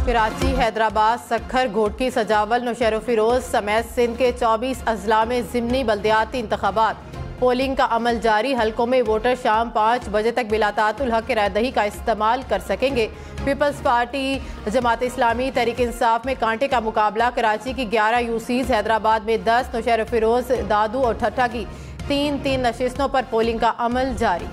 कराची, हैदराबाद, सक्खर, घोटकी, सजावल, नौशहर फिरोज समेत सिंध के 24 अजला में ज़िमनी बल्दियाती इंतखाबात। पोलिंग का अमल जारी। हलकों में वोटर शाम 5 बजे तक बिलातातुल हक रायदही का इस्तेमाल कर सकेंगे। पीपल्स पार्टी, जमात इस्लामी, तहरीक इंसाफ में कांटे का मुकाबला। कराची की 11 यूसीज, हैदराबाद में 10, नौशहर फिरोज, दादू और ठट्ठा की 3-3 नशिस्तों पर पोलिंग का अमल जारी।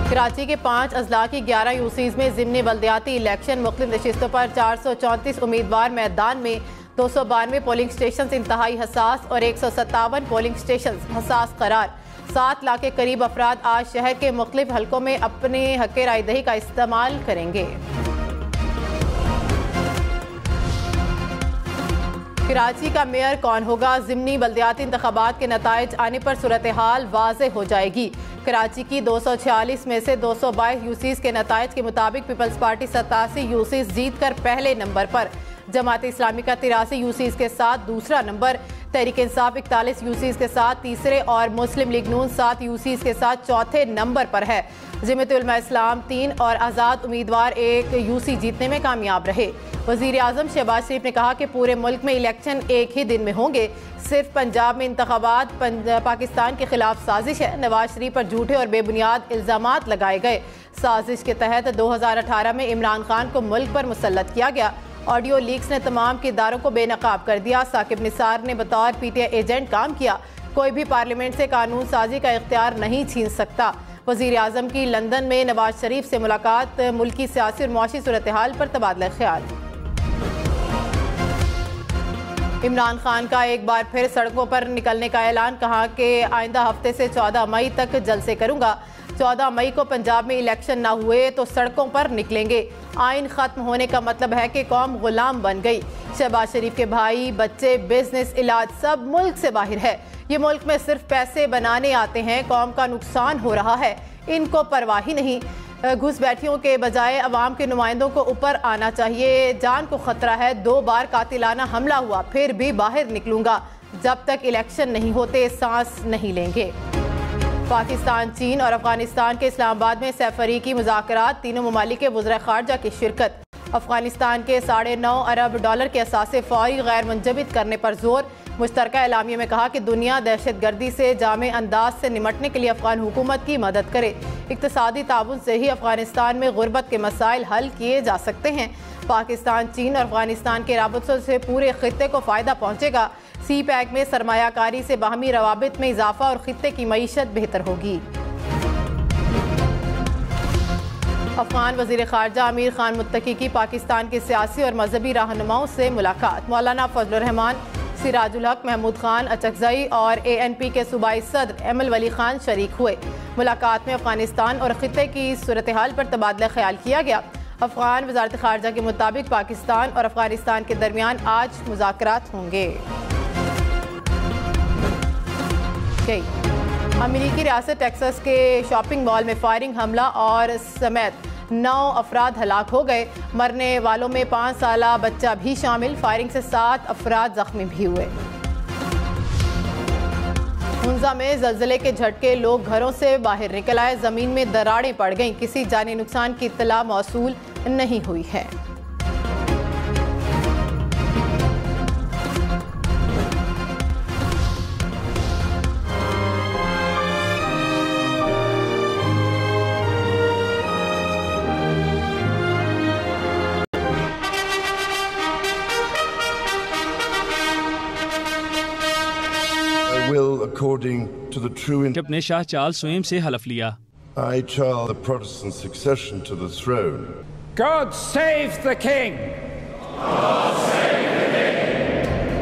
कराची के 5 अजला की 11 यूसीज में ज़िमनी बल्दियाती इलेक्शन। मुख्तलिफ नशिस्तों पर 434 उम्मीदवार मैदान में। 292 पोलिंग स्टेशन इंतहाई हसास और 157 पोलिंग स्टेशन हसास करार। 7 लाख के करीब अफराद आज शहर के मुख्तलिफ हलकों में अपने हक़ रायदही का इस्तेमाल करेंगे। कराची का मेयर कौन होगा? ज़िमनी बल्दियाती इंतखाबात के नताइज आने पर सूरत हाल वाज़ेह हो जाएगी। कराची की 246 में से 222 यूसीज के नताइज के मुताबिक पीपल्स पार्टी 87 यूसीज जीत कर पहले नंबर पर। जमात इस्लामी का 83 यूसीज के साथ दूसरा नंबर। तहरीक इंसाफ 41 यूसीज के साथ तीसरे और मुस्लिम लीग नून 7 यूसीज के साथ चौथे नंबर पर है। जमीयत उलमा इस्लाम 3 और आज़ाद उम्मीदवार 1 यूसी जीतने में कामयाब रहे। वज़ीर आज़म शहबाज शरीफ ने कहा कि पूरे मुल्क में इलेक्शन एक ही दिन में होंगे। सिर्फ पंजाब में इंतखाबात पाकिस्तान के खिलाफ साजिश है। नवाज शरीफ पर झूठे और बेबुनियाद इल्ज़ामात लगाए गए। साजिश के तहत 2018 में इमरान खान को मुल्क पर मुसल्लत किया गया। ऑडियो लीक्स ने तमाम किरदारों को बेनकाब कर दिया। साकिब निसार ने बतौर पीटीआई एजेंट काम किया। कोई भी पार्लियामेंट से कानून साजी का इख्तियार नहीं छीन सकता। वज़ीर आज़म की लंदन में नवाज शरीफ से मुलाकात। मुल्की सियासी और मुआशी सूरत हाल पर तबादला ख्याल। इमरान खान का एक बार फिर सड़कों पर निकलने का ऐलान। कहा कि आइंदा हफ्ते से 14 मई तक जलसे करूंगा। 14 मई को पंजाब में इलेक्शन ना हुए तो सड़कों पर निकलेंगे। आइन खत्म होने का मतलब है कि कौम गुलाम बन गई। शहबाज शरीफ के भाई, बच्चे, बिजनेस, इलाज सब मुल्क से बाहर है। ये मुल्क में सिर्फ पैसे बनाने आते हैं। कौम का नुकसान हो रहा है, इनको परवाह ही नहीं। घुसपैठियों के बजाय अवाम के नुमाइंदों को ऊपर आना चाहिए। जान को खतरा है। 2 बार कातिलाना हमला हुआ, फिर भी बाहर निकलूंगा। जब तक इलेक्शन नहीं होते सांस नहीं लेंगे। पाकिस्तान, चीन और अफगानिस्तान के इस्लामाबाद में सैफरीकी मुज़ाकरात। तीनों ममालिक के वज़ीर ख़ारजा की शिरकत। अफगानिस्तान के $9.5 अरब के असासे फौरी गैर मुंजमद करने पर जोर। मुश्तरका एलामिया में कहा कि दुनिया दहशतगर्दी से जामे अंदाज से निमटने के लिए अफगान हुकूमत की मदद करे। इक़्तिसादी ताउन से ही अफगानिस्तान में गुर्बत के मसाइल हल किए जा सकते हैं। पाकिस्तान, चीन और अफगानिस्तान के राबतों से पूरे खित्ते को फ़ायदा पहुँचेगा। सी पैक में सरमायाकारी से बाहमी रवाबित में इजाफा और खित्ते की मईशत बेहतर होगी। अफगान वज़ीर ख़ारजा आमिर खान मुत्तकी की पाकिस्तान के सियासी और मजहबी रहनुमाओं से मुलाकात। मौलाना फजलुर रहमान, सिराजुल हक, महमूद खान अचकजई और ANP के सूबाई सदर एमल वली खान शरीक हुए। मुलाकात में अफगानिस्तान और खित्ते की सूरत हाल पर तबादला ख्याल किया गया। अफगान वज़ारत ख़ारजा के मुताबिक पाकिस्तान और अफगानिस्तान के दरमियान आज मुज़ाकरात होंगे। अमेरिकी रियासत टेक्सास के शॉपिंग मॉल में फायरिंग, हमला और समेत 9 अफराद हलाक हो गए। मरने वालों में 5 साला बच्चा भी शामिल। फायरिंग से 7 अफराद जख्मी भी हुए। हुंजा में ज़लज़ले के झटके, लोग घरों से बाहर निकल आए। ज़मीन में दरारें पड़ गईं। किसी जानी नुकसान की इत्तला मौसूल नहीं हुई है। जब ने शाह चार्ल्स स्वयं से हलफ लिया। I, Charles, the Protestant succession to the throne. God save the King! God save the King!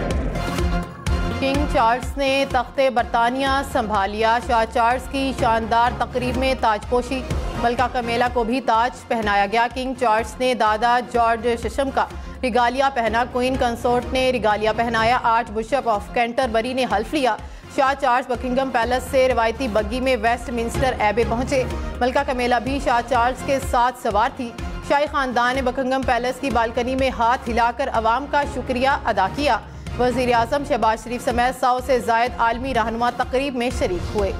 King Charles ने तख्ते बरतानिया संभाल लिया। शाह चार्ल्स की शानदार तकरीब में ताजपोशी। मलका कमेला को भी ताज पहनाया गया। किंग चार्ल्स ने दादा जॉर्ज शशम का रिगालिया पहना। क्वीन कंसोर्ट ने रिगालिया पहनाया। आर्च बिशप ऑफ कैंटरबरी ने हल्फ लिया। शाह चार्ल्स बकिंगम पैलेस से रिवायती बग्गी में वेस्टमिंस्टर एबे पहुंचे। मलका कमेला भी शाह चार्ल्स के साथ सवार थी। शाही खानदान ने बकिंगम पैलेस की बालकनी में हाथ हिलाकर अवाम का शुक्रिया अदा किया। वज़ीर आज़म शहबाज शरीफ समेत 100 से ज़ायद आलमी रहनुमा तकरीब में शरीक हुए।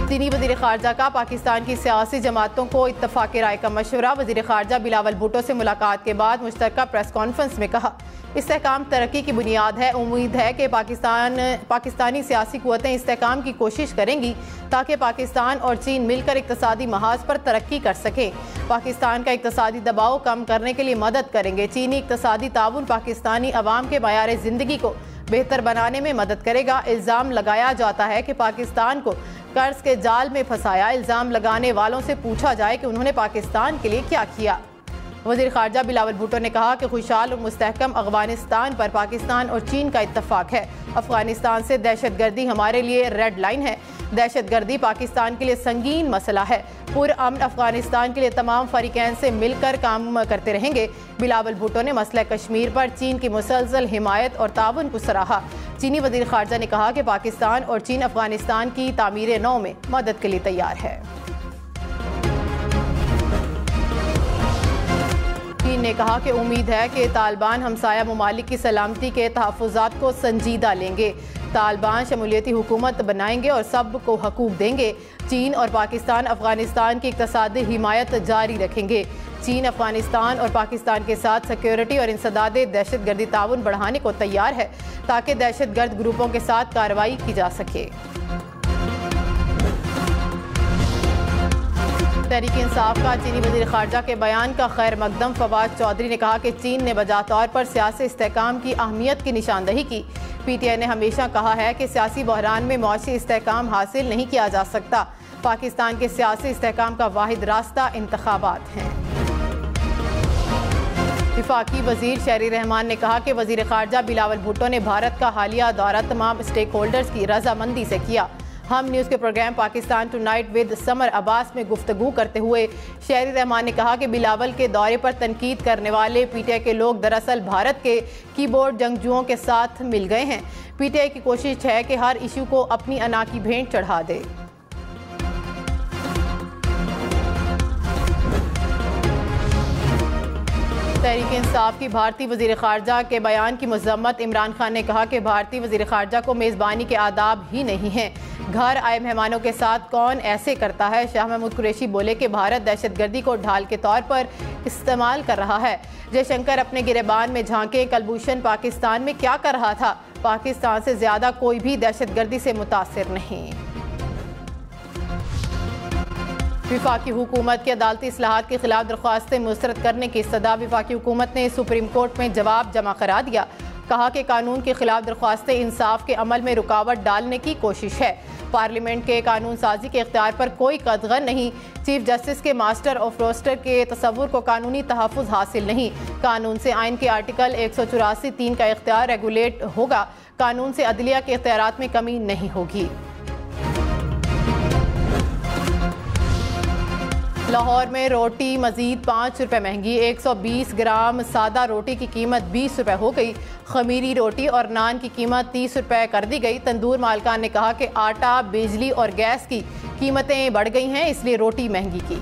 चीनी वज़ीर ख़ारजा का पाकिस्तान की सियासी जमातों को इत्तफ़ाक़ राय का मशवरा। वज़ीर ख़ारजा बिलावल भुट्टो से मुलाकात के बाद मुश्तरका प्रेस कॉन्फ्रेंस में कहा, इस्तेहकाम तरक्की की बुनियाद है। उम्मीद है कि पाकिस्तानी सियासी क़ुव्वतें इस्तेहकाम की कोशिश करेंगी ताकि पाकिस्तान और चीन मिलकर इक़्तिसादी महाज पर तरक्की कर सकें। पाकिस्तान का इक़्तिसादी दबाव कम करने के लिए मदद करेंगे। चीनी इक़्तिसादी ताउन पाकिस्तानी अवाम के मयार ज़िंदगी को बेहतर बनाने में मदद करेगा। इल्ज़ाम लगाया जाता है कि पाकिस्तान को कर्ज के जाल में फंसाया। इल्ज़ाम लगाने वालों से पूछा जाए कि उन्होंने पाकिस्तान के लिए क्या किया। वज़ीर ख़ारजा बिलावल भुट्टो ने कहा कि खुशहाल और मुस्तहकम अफ़गानिस्तान पर पाकिस्तान और चीन का इत्तफ़ाक़ है। अफ़गानिस्तान से दहशतगर्दी हमारे लिए रेड लाइन है। दहशतगर्दी पाकिस्तान के लिए संगीन मसला है। पुरअमन अफ़गानिस्तान के लिए तमाम फ़रीक़ैन से मिलकर काम करते रहेंगे। बिलावल भुट्टो ने मसला कश्मीर पर चीन की मुसलसल हिमायत और ताउन को सराहा। चीनी वज़ीर ख़ारजा ने कहा कि पाकिस्तान और चीन अफ़गानिस्तान की तामीर नौ में मदद के लिए तैयार है। चीन ने कहा कि उम्मीद है कि तालिबान हमसाया ममालिक की सलामती के तहफ़्फ़ुज़ात को संजीदा लेंगे। तालिबान शमूलियती हुकूमत बनाएंगे और सब को हकूक़ देंगे। चीन और पाकिस्तान अफ़गानिस्तान की इक़्तिसादी हिमायत जारी रखेंगे। चीन अफ़गानिस्तान और पाकिस्तान के साथ सिक्योरिटी और इंसदाद दहशतगर्दी ताउन बढ़ाने को तैयार है ताकि दहशतगर्द ग्रुपों के साथ कार्रवाई की जा सके। तहरीक इंसाफ का चीनी वज़ीर ख़ारजा के बयान का खैर मकदम फवाद चौधरी ने कहा कि चीन ने बजा तौर पर सियासी इस्तेहकाम की अहमियत की निशानदही की। PTI ने हमेशा कहा है कि सियासी बहरान में मुआशी इस्तेहकाम हासिल नहीं किया जा सकता। पाकिस्तान के सियासी इस्तेहकाम का वाहिद रास्ता इंतखाबात हैं। वफाकी वज़ीर शहरी रहमान ने कहा कि वज़ीर ख़ारजा बिलावल भुट्टो ने भारत का हालिया दौरा तमाम स्टेक होल्डर्स की रजामंदी से किया। हम न्यूज़ के programme Pakistan tonight with Samar Abbas में गुफ्तगू करते हुए शहरी रहमान ने कहा कि बिलावल के दौरे पर तनकीद करने वाले PTI के लोग दरअसल भारत के कीबोर्ड जंगजुओं के साथ मिल गए हैं। PTI की कोशिश है कि हर इशू को अपनी अना की भेंट चढ़ा दे। तहरीक इंसाफ की भारतीय वज़ीर ख़ारजा के बयान की मज़म्मत। इमरान खान ने कहा कि भारतीय वज़ीर ख़ारजा को मेज़बानी के आदाब ही नहीं हैं। घर आए मेहमानों के साथ कौन ऐसे करता है। शाह महमूद कुरैशी बोले कि भारत दहशतगर्दी को ढाल के तौर पर इस्तेमाल कर रहा है। जयशंकर अपने गिरेबान में झांके। कलभूषण पाकिस्तान में क्या कर रहा था। पाकिस्तान से ज़्यादा कोई भी दहशतगर्दी से मुतासिर नहीं। वफाकी हुकूमत की अदालती इस्लाहात के खिलाफ दरख्वास्तें मुस्तरद करने की इस्तदा। वफाकी हुकूमत ने सुप्रीम कोर्ट में जवाब जमा करा दिया। कहा कि कानून के खिलाफ दरख्वास्तें इंसाफ के अमल में रुकावट डालने की कोशिश है। पार्लियामेंट के कानून साजी के इख्तियार पर कोई कदगन नहीं। चीफ जस्टिस के मास्टर ऑफ रोस्टर के तसव्वुर को कानूनी तहफ़्फ़ुज़ हासिल नहीं। कानून से आइन के आर्टिकल 184(3) का इख्तियार रेगुलेट होगा। कानून से अदलिया के इख्तियारात में कमी नहीं होगी। लाहौर में रोटी मजीद 5 रुपये महंगी। 120 ग्राम सादा रोटी की कीमत 20 रुपये हो गई। खमीरी रोटी और नान की कीमत 30 रुपये कर दी गई। तंदूर मालकान ने कहा कि आटा, बिजली और गैस की कीमतें बढ़ गई हैं, इसलिए रोटी महंगी की।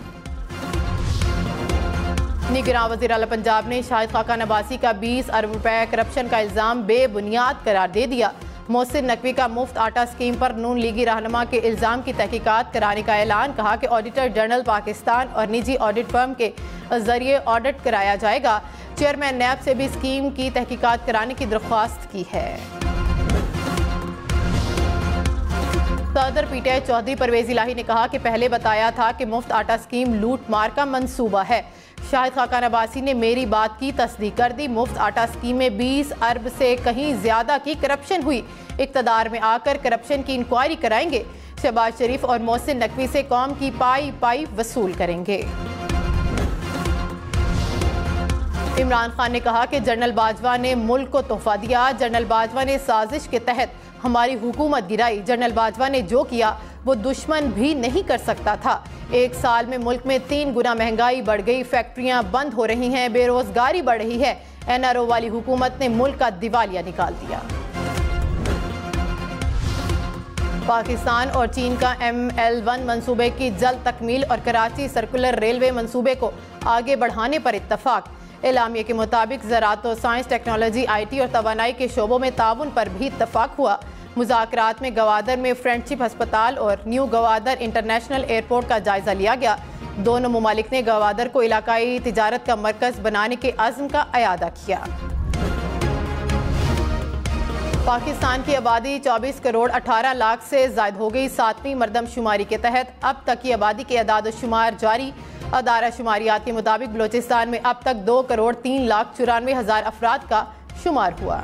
निगरान वज़ीर आला पंजाब ने शाहिद खाकान अब्बासी का 20 अरब रुपये करप्शन का इल्ज़ाम बेबुनियाद करार दे दिया। मोहसिन नकवी का मुफ्त आटा स्कीम पर नून लीगी रहनुमा के इल्ज़ाम की तहकीकात कराने का ऐलान। कहा कि ऑडिटर जनरल पाकिस्तान और निजी ऑडिट फर्म के जरिए ऑडिट कराया जाएगा। चेयरमैन नैब से भी स्कीम की तहकीकात कराने की दरख्वास्त की है। सदर PTI चौधरी परवेज इलाही ने कहा कि पहले बताया था कि मुफ्त आटा स्कीम लूट मार का मंसूबा है। शाहिद खाकान अब्बासी ने मेरी बात की तस्दीक कर दी। मुफ्त आटा स्कीम में 20 अरब से कहीं ज्यादा की करप्शन हुई। इक़्तिदार में आकर करप्शन की इंक्वायरी कराएंगे। शहबाज शरीफ और मोहसिन नकवी से कौम की पाई पाई वसूल करेंगे। इमरान खान ने कहा कि जनरल बाजवा ने मुल्क को तोहफा दिया। जनरल बाजवा ने साजिश के तहत हमारी हुकूमत गिराई। जनरल बाजवा ने जो किया वो दुश्मन भी नहीं कर सकता था। 1 साल में मुल्क में 3 गुना महंगाई बढ़ गई। फैक्ट्रियां बंद हो रही हैं, बेरोजगारी बढ़ रही है। NRO वाली हुकूमत ने मुल्क का दिवालिया निकाल दिया। पाकिस्तान और चीन का ML1 मंसूबे की जल्द तकमील और कराची सर्कुलर रेलवे मंसूबे को आगे बढ़ाने पर इत्तफाक। एलामिया के मुताबिक ज़राअत और साइंस, टेक्नोलॉजी, IT और तवानाई के शोबों में ताउन पर भी इत्तफाक हुआ। मुज़ाकरात में गवादर में फ्रेंडशिप अस्पताल और न्यू गवादर इंटरनेशनल एयरपोर्ट का जायजा लिया गया। दोनों मुमालिक ने गवादर को इलाकाई तिजारत का मरकज बनाने के अज़्म का अयादा किया। पाकिस्तान की आबादी 24 करोड़ 18 लाख से ज़ायद हो गई। 7वीं मरदमशुमारी के तहत अब तक की आबादी के अदाद-ओ-शुमार जारी। अदारा शुमारियात के मुताबिक बलोचिस्तान में अब तक 2 करोड़ 3 लाख 94 हज़ार अफराद का शुमार हुआ।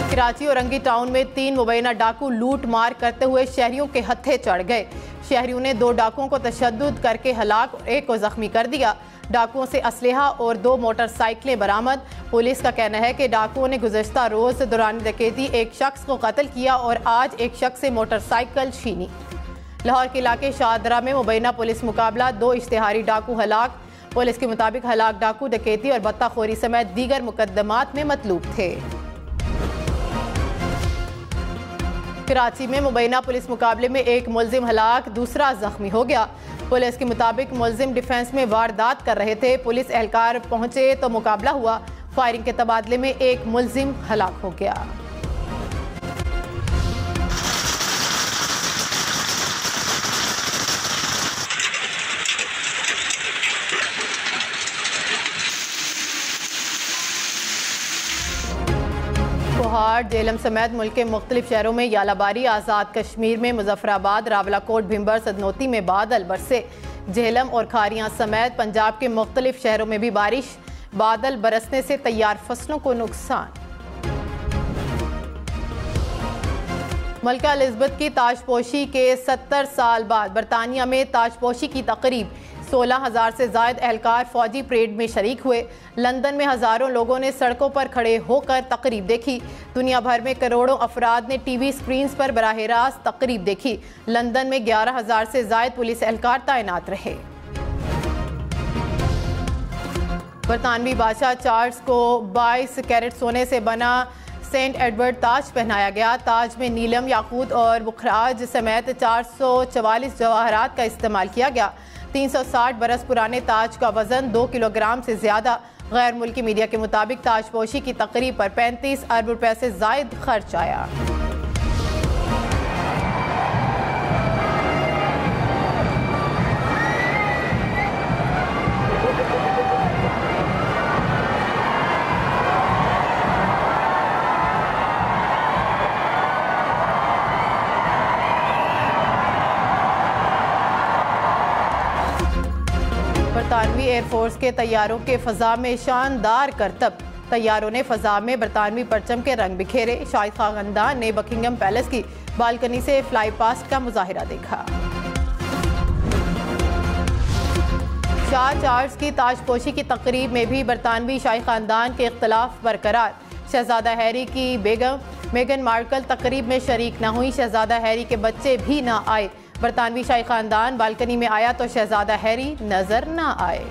कराची और रंगी टाउन में 3 मुबैना डाकू लूट मार करते हुए शहरियों के हत्थे चढ़ गए। शहरियों ने 2 डाकुओं को तशद्दुद करके हलाक और 1 को जख्मी कर दिया। डाकुओं से असलहा और 2 मोटरसाइकिलें बरामद। पुलिस का कहना है कि डाकुओं ने गुज़श्ता रोज़ दौरान डकैती एक शख्स को कत्ल किया और आज एक शख्स से मोटरसाइकिल छीनी। लाहौर के इलाके शाहदरा में मुबैना पुलिस मुकाबला, 2 इश्तिहारी डाकू हलाक। पुलिस के मुताबिक हलाक डाकू डकैती और बत्ताखोरी समेत दीगर मुकदमात में मतलूब थे। कराची में मुबैना पुलिस मुकाबले में 1 मुलजिम हलाक, दूसरा जख्मी हो गया। पुलिस के मुताबिक मुलजिम डिफेंस में वारदात कर रहे थे। पुलिस एहलकार पहुंचे तो मुकाबला हुआ। फायरिंग के तबादले में 1 मुलजिम हलाक हो गया। कोहाड़, जेलम समेत मुल्क के मुख्तलिफ शहरों में यालाबारी। आज़ाद कश्मीर में मुजफ्फराबाद, रावलाकोट, भिम्बर, सदनोती में बादल बरसे। झेलम और खारियां समेत पंजाब के मुख्तलिफ शहरों में भी बारिश। बादल बरसने से तैयार फसलों को नुकसान। मलका एलिज़ाबेथ की ताजपोशी के 70 साल बाद बरतानिया में ताजपोशी की तकरीब। 16,000 से ज़ायद एहलकार फौजी परेड में शरीक हुए। लंदन में हज़ारों लोगों ने सड़कों पर खड़े होकर तकरीब देखी। दुनिया भर में करोड़ों अफराद ने टीवी स्क्रीन्स पर बराह रास्त तकरीब देखी। लंदन में 11,000 से ज़ायद पुलिस एहलकार तैनात रहे। बरतानवी बादशाह चार्ल्स को 22 कैरेट सोने से बना सेंट एडवर्ड ताज पहनाया गया। ताज में नीलम, याकूत और बुखराज समेत 444 जवाहरात का इस्तेमाल किया गया। 360 बरस पुराने ताज का वजन 2 किलोग्राम से ज्यादा। गैर मुल्की मीडिया के मुताबिक ताजपोशी की तकरीब पर 35 अरब रुपए से जायद खर्च आया। बरतानवी एयरफोर्स के तैयारों के फ़ज़ा में शानदार करतब। तैयारों ने फ़ज़ा में बरतानवी परचम के रंग बिखेरे। शाहिद खानदान ने बकिंगम पैलेस की बालकनी से फ्लाई पास्ट का मुजाहिरा देखा। शाह चार्ल्स की ताजपोशी की तकरीब में भी बरतानवी शाही खानदान के इख्तलाफ बरकरार। शहजादा हैरी की बेगम मेगन मार्कल तकरीब में शरीक न हुई। शहजादा हैरी के बच्चे भी न आए। बरतानवी शाही खानदान बालकनी में आया तो शहजादा हैरी नजर न आए।